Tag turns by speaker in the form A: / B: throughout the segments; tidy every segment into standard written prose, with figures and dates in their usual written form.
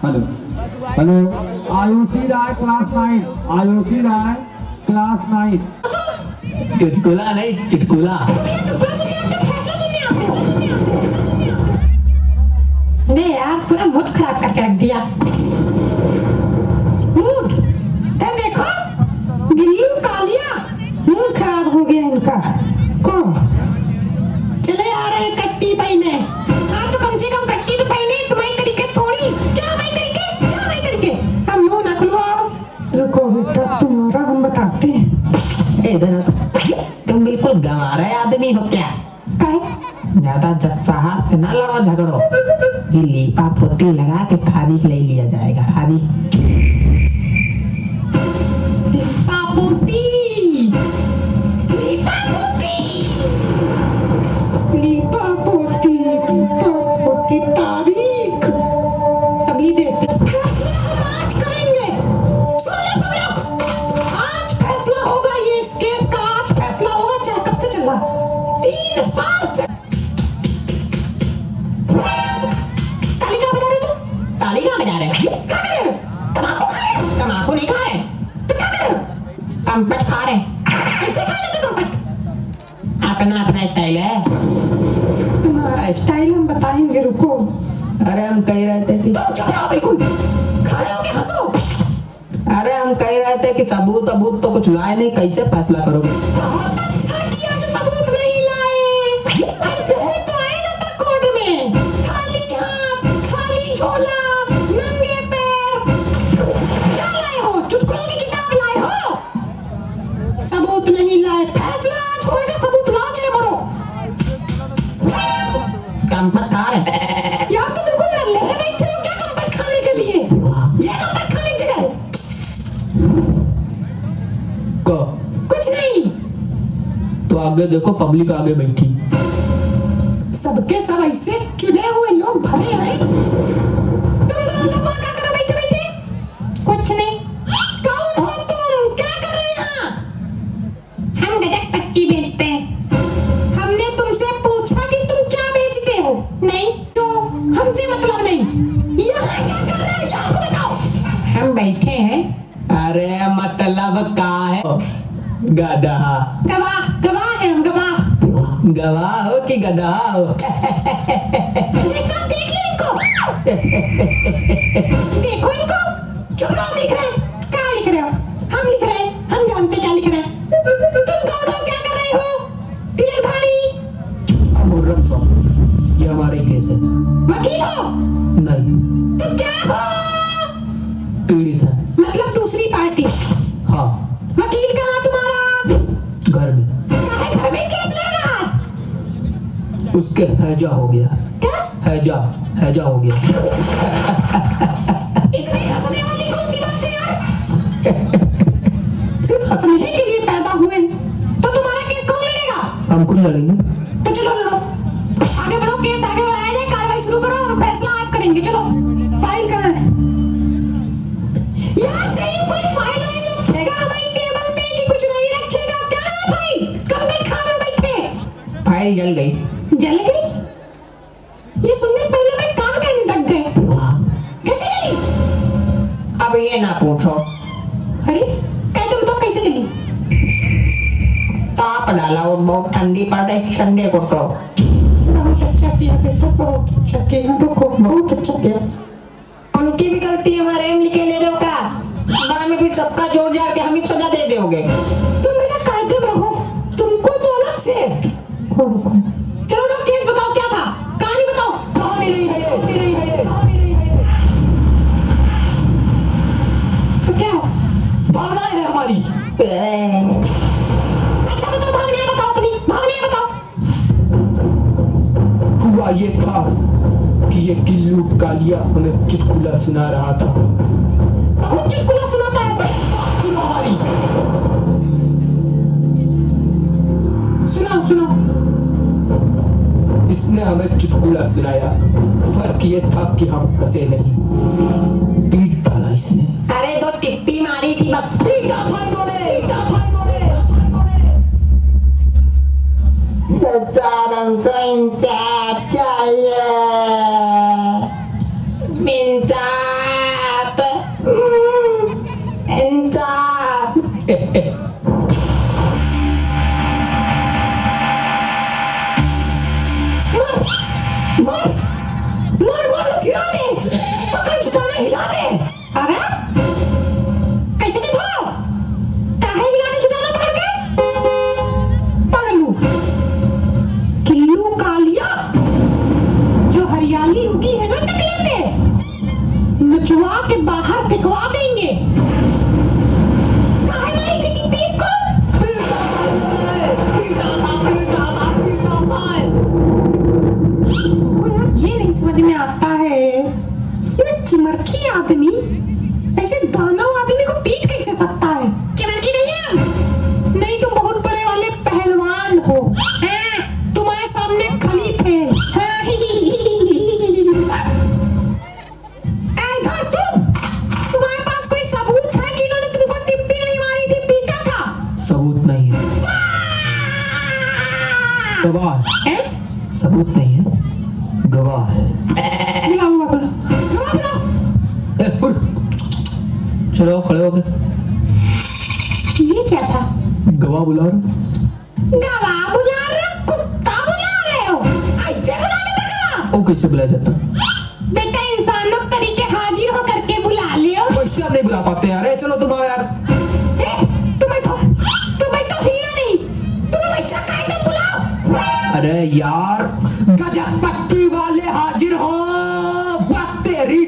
A: Hello hello Ayushi राय class 9 Ayushi राय class 9
B: चुटकुला नहीं चुटकुला।
C: नहीं यार पूरा मूड खराब करके रख दिया। मूड तब देखो गिल्लू कालिया मूड खराब हो गया इनका को। चले आ रहे कट्टी पहने। हाँ तो कम से कम कट्टी तो पहने तुम्हारे तरीके थोड़ी। क्या भाई तरीके अब मुंह न खुलवाओ। रुको बेटा तुम्हारा हम बताते हैं।
B: इधर तो तुम बिल्कुल गंवारा आदमी हो क्या? ज्यादा जस्सा हाथ से ना लड़ो झगड़ो। लीपा पोती लगा के तारीख ले लिया जाएगा। तारीख
C: लीपा पोती तारीख अभी देते। फैसला हम आज करेंगे। सुन ले सब लोग आज फैसला होगा। ये इस केस का आज फैसला होगा। चाहे कब से चला 3 साल से। तालिका बजा रहे तुम?
B: तालिका बजा रहे
C: क्या कर रहे हो? तम्बाकू खा रहे हो?
B: तम्बाकू नहीं खा रहे
C: तो क्या कर रहे हो?
B: कम्पट खा रहे।
C: ऐसे खा लेते तुम कट।
B: अपना अपना स्टाइल है।
C: तुम्हारा स्टाइल हम बताएंगे रुको।
B: अरे हम कह रहे थे कि
C: तुम चुप रहो बिल्कुल। खड़े होके हंसो।
B: अरे हम कह रहे थे कि सबूत तो कुछ लाए नहीं। कैसे फैसला करोगे?
C: बहुत अच्छा किया जो सबूत नहीं लाए। ऐसे ही तो आए जाता कोर्ट में। खाली हाथ खाली झोला नंगे पैर। क्या लाए हो? चुटकुलों की किताब लाए हो? सबूत नहीं लाए। फैसला आज होएगा। सबूत लाओ चाहे मरो।
B: कम्पट खा रहे।
C: यार तुम बिल्कुल नल्ले हैं। बैठे हो क्या कम्पट खाने के लिए? ये कम्पट खाने की जगह है।
B: को
C: कुछ नहीं।
B: तो आगे देखो पब्लिक आगे बैठी।
C: सबके सब ऐसे चुने हुए लोग भरे हैं। तुम दोनों लोग वहाँ क्या कर रहे हो बैठे बैठे? कुछ नहीं। कौन हो तुम? क्या कर रहे हो यहाँ? हम गजक पट्टी बेचते हैं। हमने तुमसे पूछा कि तुम क्या बेचते हो? नहीं तो हमसे मतलब नहीं। यहाँ क्या कर रहे हो? शाम को बताओ। हम बैठे हैं।
B: अरे मतलब का है? गधा।
C: गवाह गवाह है हम गवाह।
B: गवाह हो कि गधा हो?
C: देखो देख लो इनको। देखो इनको। चुप रहो। हम लिख रहे हैं। क्या लिख रहे हो? हम लिख रहे हैं। हम जानते क्या लिख रहे हैं। तुम कौन हो? क्या कर रहे हो? तिलकधारी।
B: मुर्रम चौक ये हमारे केस है।
C: वकील हो?
B: नहीं
C: तो क्या हो?
B: पीड़ित है।
C: मतलब दूसरी पार्टी।
B: हाँ
C: वकील कहाँ तुम्हारा?
B: घर में।
C: क्या है घर में? केस लड़ रहा है।
B: उसके हैजा हो गया।
C: क्या?
B: हैजा हो गया।
C: इसमें हंसने वाली कौन सी बात है यार? सिर्फ हंसने के लिए पैदा हुए। तो तुम्हारा केस कौन लड़ेगा?
B: हम खुद लड़ेंगे।
C: तो चलो लड़ो। आगे बढ़ो। केस आगे बढ़ाया जाए। कार्रवाई शुरू करो। हम फैसला आज करेंगे। चलो फाइल कहाँ है? यार सही कोई फाइल रखेगा हमारी टेबल पे कि कुछ नहीं रखेगा? क्या है फाइल? कब तक खा रहे बैठे?
B: फाइल जल गई।
C: जल गई? ये सुनने पहले मैं कान कहने तक गए। कैसे जली?
B: अब ये ना पूछो।
C: अरे कहते बताओ कैसे जली?
B: ताप डाला और बहुत ठंडी पड़ रही संडे को तो।
C: बहुत अच्छा किया बेटा। बहुत अच्छा किया। रुको बहुत अच्छा किया।
B: उनकी भी गलती हमारे हम लिखे ले रहे हो क्या? बाद में फिर सबका जोड़ जाड़ के हम ही सजा दे दोगे।
C: तुम बेटा कायदे में रहो। तुमको तो अलग से। रुको चलो ना केस बताओ क्या था? कहानी बताओ।
B: कहानी नहीं है ये।
C: तो क्या
B: भावना है हमारी।
C: अच्छा बताओ। भागने बताओ अपनी भागने बताओ।
B: हुआ ये था कि ये गिल्लू कालिया हमें चुटकुला सुना रहा था।
C: बहुत चुटकुला सुनाता है।
B: सुनो हमारी।
C: सुनाओ।
B: इसने हमें चुटकुला सुनाया। फर्क ये था कि हम हंसे नहीं। पीट डाला इसने।
C: अरे 2 टिप्पी मारी थी बस।
B: पीटा था इन्होंने।
C: हमको इंसाफ चाहिए। इंसाफ निकलवा के बाहर फेंकवा देंगे। काहे मारी थी टिप्पी इसको? को यार ये नहीं समझ में आता है, ये चिमरखी आदमी ऐसे दानव आदमी को पीट कैसे सकता है? चिमरखी नहीं है, नहीं तुम बहुत बड़े वाले पहलवान हो, तुम्हारे सामने खलीफे हैं। इधर तुम्हारे पास कोई सबूत है कि इन्होंने तुमको टिप्पी नहीं मारी थी, पीटा था?
B: सबूत नहीं है, गवाह है। सबूत नहीं है, गवाह है। चलो खड़े हो गए।
C: ये क्या था?
B: गवाह बुला रहे।
C: गवाह बुला रहे, कुत्ता बुला रहे हो? ऐसे बुला के देखा?
B: ओ कैसे बुलाया जाता?
C: बेटा इंसानों के तरीके हाजिर हो करके बुला लियो।
B: वैसे आप नहीं बुला पाते यार। चलो तुम आओ यार।
C: तुम्हें तो हिला नहीं, तुम बच्चा काहे बुलाओ?
B: अरे यार गजब पट्टी वाले हाजिर हो। बात तेरी।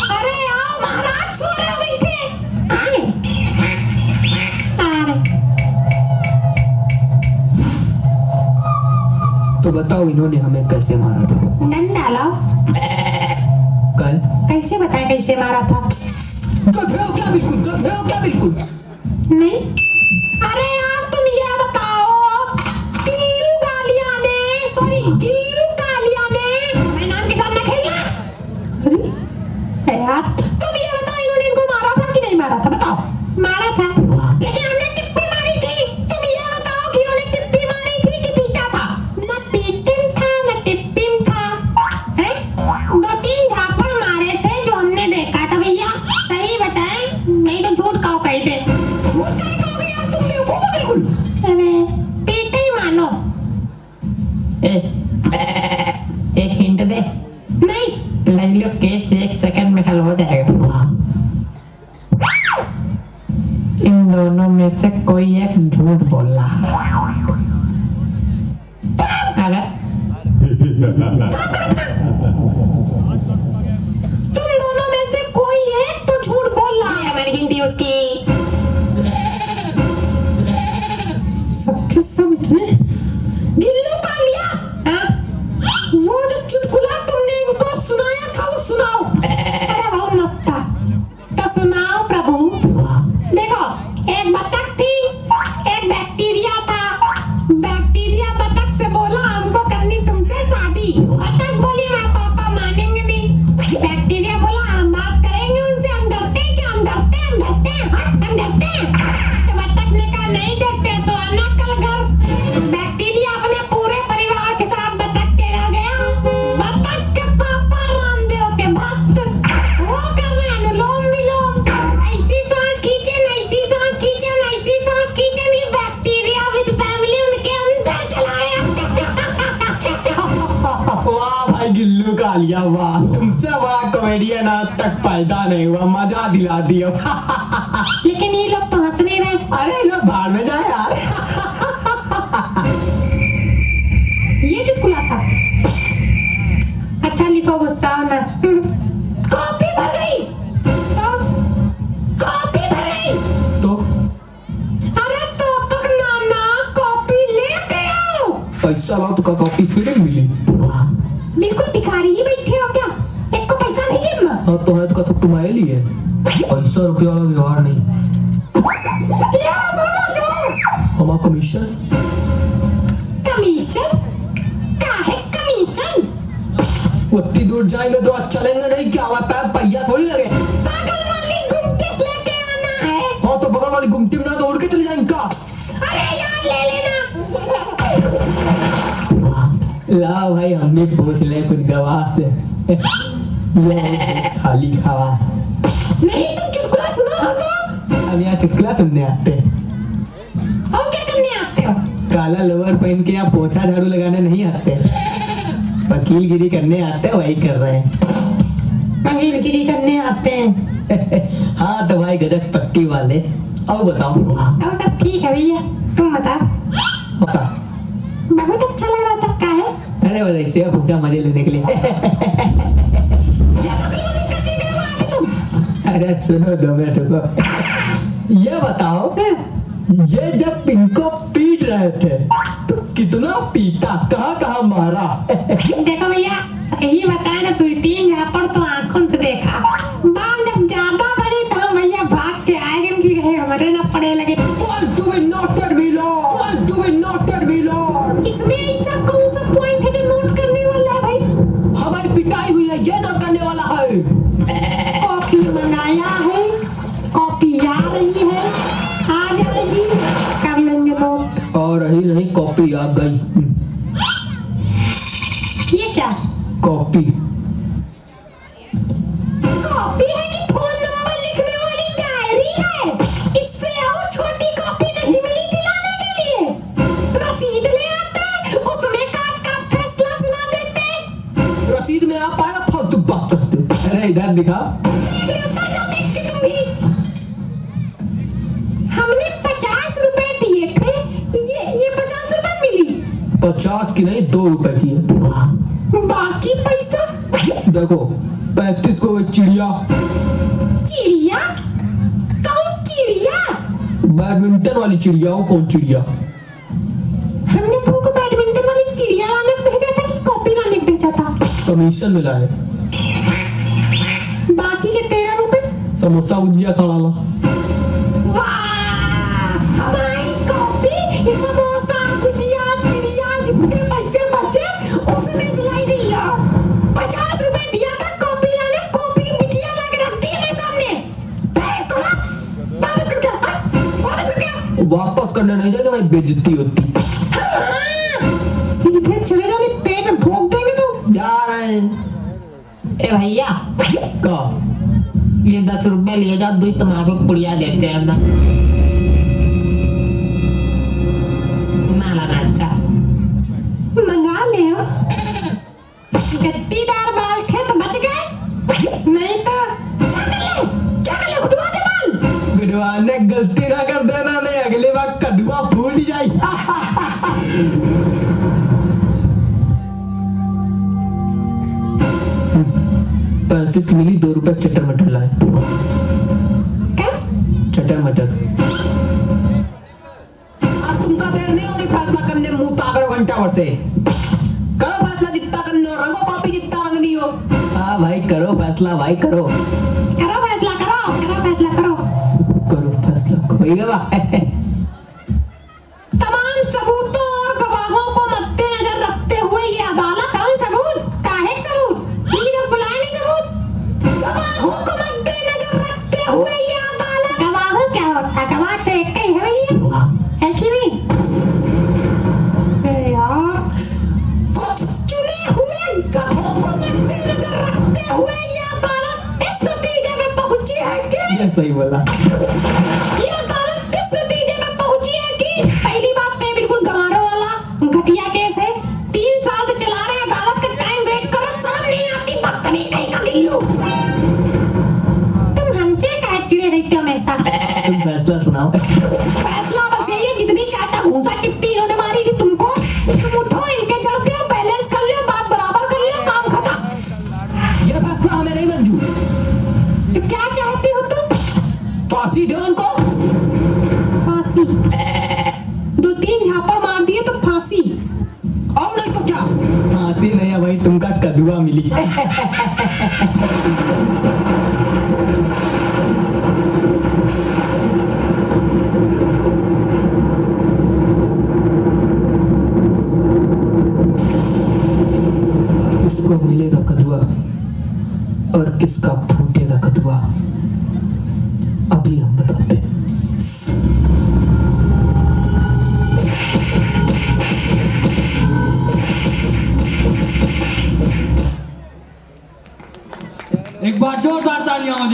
C: अरे आओ महाराज, सो रहे हो बैठे। आए
B: तो बताओ इन्होंने हमें कैसे मारा था?
C: डंडा लाओ। कैसे बताए कैसे मारा था?
B: गधे हो क्या बिल्कुल? गधे हो क्या बिल्कुल?
C: नहीं। अरे यार तुम ये बताओ, गिल्लू कालिया ने मैं नाम के साथ ना खेलना। अरे यार तुम ये बताओ, इन्होंने इनको मारा था कि नहीं मारा था? बताओ। मारा था, लेकिन हमने टिप्पी मारी थी। तुम ये बताओ कि इन्होंने टिप्पी मारी थी कि पीटा था? ना पीटन था ना टिप्पी था, हैं? 2-3 झापड़ मारे थे जो हमने देखा था भैया। सही बताएं, नहीं तो झूठ कहो कही थे। अरे पीटे ही मानो।
B: एक हिंट दे।
C: नहीं
B: ले लो, केस 1 सेकंड में हल हो जाएगा। इन दोनों में से कोई एक झूठ बोल रहा है। अरे
C: तुम दोनों में से कोई एक तो झूठ बोल रहा है। हमारी हिंदी उसकी सबके सब इतने गिल्लू कालिया। वो जो चुटकुला तुमने इनको सुनाया था वो सुनाओ। अरे बहुत मस्त था, तो सुनाओ प्रभु। देखो, एक बतख थी, एक बैक्टीरिया था। बैक्टीरिया बतख से बोला हमको करनी तुमसे शादी। बतख बोली मैं पापा मानेंगे नहीं। बैक्टीरिया बोला हम बात करेंगे उनसे, हम डरते हैं क्या? हम डरते हैं। तो बतख ने कहा नहीं डरते तो आना कल घर। बैक्टीरिया अपने पूरे परिवार के साथ बतख के घर गया। बतख के पापा रामदेव के भक्त, वो कर रहे अनुलोम विलोम। ऐसी सांस खींचे, ऐसी सांस खींचे, ऐसी सांस खींचे, नहीं बैक्टीरिया विद फैमिली उनके अंदर चला गया।
B: वाह भाई गिल्लू कालिया, वाह तुमसे बड़ा कॉमेडियन आज तक पैदा नहीं हुआ। मजा दिला दिया।
C: लेकिन ये लोग तो हंस नहीं रहे।
B: अरे लोग बाहर में जाए यार।
C: ये चुटकुला था। अच्छा लिखो, गुस्सा होना। कॉपी भर गई
B: तो
C: अरे तो तक नाना कॉपी लेके आओ।
B: पैसा लाओ तो कॉपी फ्री मिली।
C: बिल्कुल भिखारी ही बैठे हो क्या? एक को पैसा नहीं गिनना।
B: हाँ तो है तो सब तुम्हारे लिए। पैसा रुपया वाला व्यवहार नहीं। हमारा कमीशन
C: काहे कमीशन?
B: उतनी दूर जाएंगे तो आज चलेंगे नहीं क्या? हमारे पैर पहिया थोड़ी लगे।
C: बगल वाली गुमटी लेके आना है।
B: हाँ तो बगल वाली गुमटी में ना तो उड़ के चले जाएंगे का?
C: अरे यार ले लेना।
B: लाओ भाई हम भी पूछ ले कुछ गवाह से। खाली खावा
C: नहीं तुम चुटकुला सुनो, हंसो।
B: हम यहाँ चुटकुला सुनने आते हैं।
C: और क्या करने आते हो?
B: काला लोअर पहन के यहाँ पोछा झाड़ू लगाने नहीं आते, वकीलगिरी करने आते हैं, वही कर रहे हैं।
C: वकीलगिरी करने आते हैं।
B: हाँ तो भाई गजब पट्टी वाले। और बताओ।
C: और सब ठीक है भैया, तुम बताओ।
B: बता।
C: बहुत अच्छा लग रहा था। काहे?
B: अरे बस ऐसे पूछा मजे लेने के लिए। अरे सुनो 2 मिनट रुको। ये बताओ, ये जब इनको पीट रहे थे तो कितना पीटा, कहाँ कहाँ मारा?
C: देखो भैया, सही बताया ना, तू 3 झापड़ तो आंखों से देखा। बाम जब ज्यादा बड़ी तो हम भैया भाग के आए कि हमारे ना पड़े लगे।
A: What do we noted, my lord? What do we noted, my lord?
C: इसमें ऐसा कौन सा पॉइंट है जो नोट करने वाला है भाई?
A: हमारी पिटाई हुई है, ये नोट करने वाला है।
C: कॉपी मंगाया है, कॉपी आ रही है, आ जाएगी, कर लेंगे नोट।
A: और रही नहीं, कॉपी आ गई।
C: ये क्या?
A: कॉपी
C: कॉपी है कि फोन नंबर लिखने वाली डायरी है? इससे और छोटी कॉपी नहीं मिली थी लाने के लिए? रसीद ले आते, उसमें काट काट फैसला सुना देते।
A: रसीद में आ पाएगा, फालतू बात करते।
B: अरे इधर दिखा।
C: उतर जाओ देख के तुम भी। हमने 50 रुपए दिए थे, ये 50 रुपए मिली।
A: 50 की नहीं, 2 रुपए की है।
C: बाकी पैसा?
A: देखो 35 को एक चिड़िया।
C: चिड़िया? कौन चिड़िया?
A: बैडमिंटन वाली चिड़िया। वो कौन चिड़िया?
C: हमने तुमको बैडमिंटन वाली चिड़िया लाने भेजा था कि कॉपी लाने भेजा था?
A: कमीशन मिला है।
C: बाकी के 13 रुपए?
A: समोसा भुजिया खा ला।
C: वाह! हमारी कॉपी, समोसा, गुजिया, चिड़िया, जितने पैसे बचे उसमें सिलाई गई है। 50 रुपए दिया था कॉपी लाने, कॉपी की बिटिया लाके रख दी है मेरे सामने। दे इसको ना, वापस कर क्या? वापस कर क्या?
A: वापस करने नहीं जाएगा, मैं बेइज्जती होती।
C: हाँ, सीधे चले जाओ, नहीं पेट में भोंक देंगे तो।
A: जा रहे हैं।
B: ए भैया,
A: का
B: ये 10 रुपए लिए जाओ, 2 तम्बाकू की पुड़िया देते हैं ना। ना लाना अच्छा।
C: मंगा ले। गट्टीदार बाल थे तो बच गए, नहीं तो क्या कर ले उठवा दे बाल।
A: विद्वान ने गलती ना कर देना, नहीं अगली बार कदुआ फूट जाए। 35 की मिली, 2 रुपए चटर मटर लाए।
C: क्या?
A: चटर मटर। अब तुमका देर नहीं हो रही फैसला करने, मुंह ताकड़ो घंटा भर से। करो फैसला, जितना करना हो, रंगो कॉपी जितना रंगनी हो।
B: हाँ भाई करो फैसला, भाई करो।
C: करो फैसला, करो फैसला, करो।
A: करो फैसला।
B: कोई गवा।
C: तमाम सबूतों और गवाहों को मद्देनजर रखते हुए ये अदालत। कौन सबूत? काहे सबूत? ये लोग बुलाए नहीं सबूत। गवाहों को मद्देनजर रखते हुए ये अदालत। गवाहों क्या होता? गवाह तो एक ही है भैया, है कि नहीं? यार, कुछ चुने हुए गधों को मद्देनजर रखते हुए ये अदालत इस नतीजे में पहुंची है कि
B: ये सही बोला।
C: ये अदालत किस नतीजे में पहुंची है कि पहली बात तो ये बिल्कुल गंवारों वाला घटिया केस है। 3 साल से चला रहे अदालत का टाइम वेट करो, शर्म नहीं आती? बदतमीज कहीं का गिल्लू। तुम हमसे काहे चिढ़े रहते हो हमेशा?
B: तुम फैसला सुनाओ।
C: फैसला बस यही है, जितनी चाटा घूंसा टिप्पी इन्होंने मारी थी तुमको, तुम उठो, इनके चढ़ते हो, बैलेंस कर लो, बात बराबर कर लो, काम खत्म।
A: ये फैसला हमें नहीं मंजूर।
C: तो क्या चाहते हो तुम?
A: फांसी दो उनको।
C: फांसी? 2-3 झापड़ मार दिए तो फांसी?
A: और नहीं तो क्या?
B: फांसी नहीं है भाई, तुमका कदुआ मिली।
A: किसको मिलेगा कदुआ और किसका फूटेगा कदुआ, अभी हम बताते हैं। एक बार जोरदार तालियां हो जाए।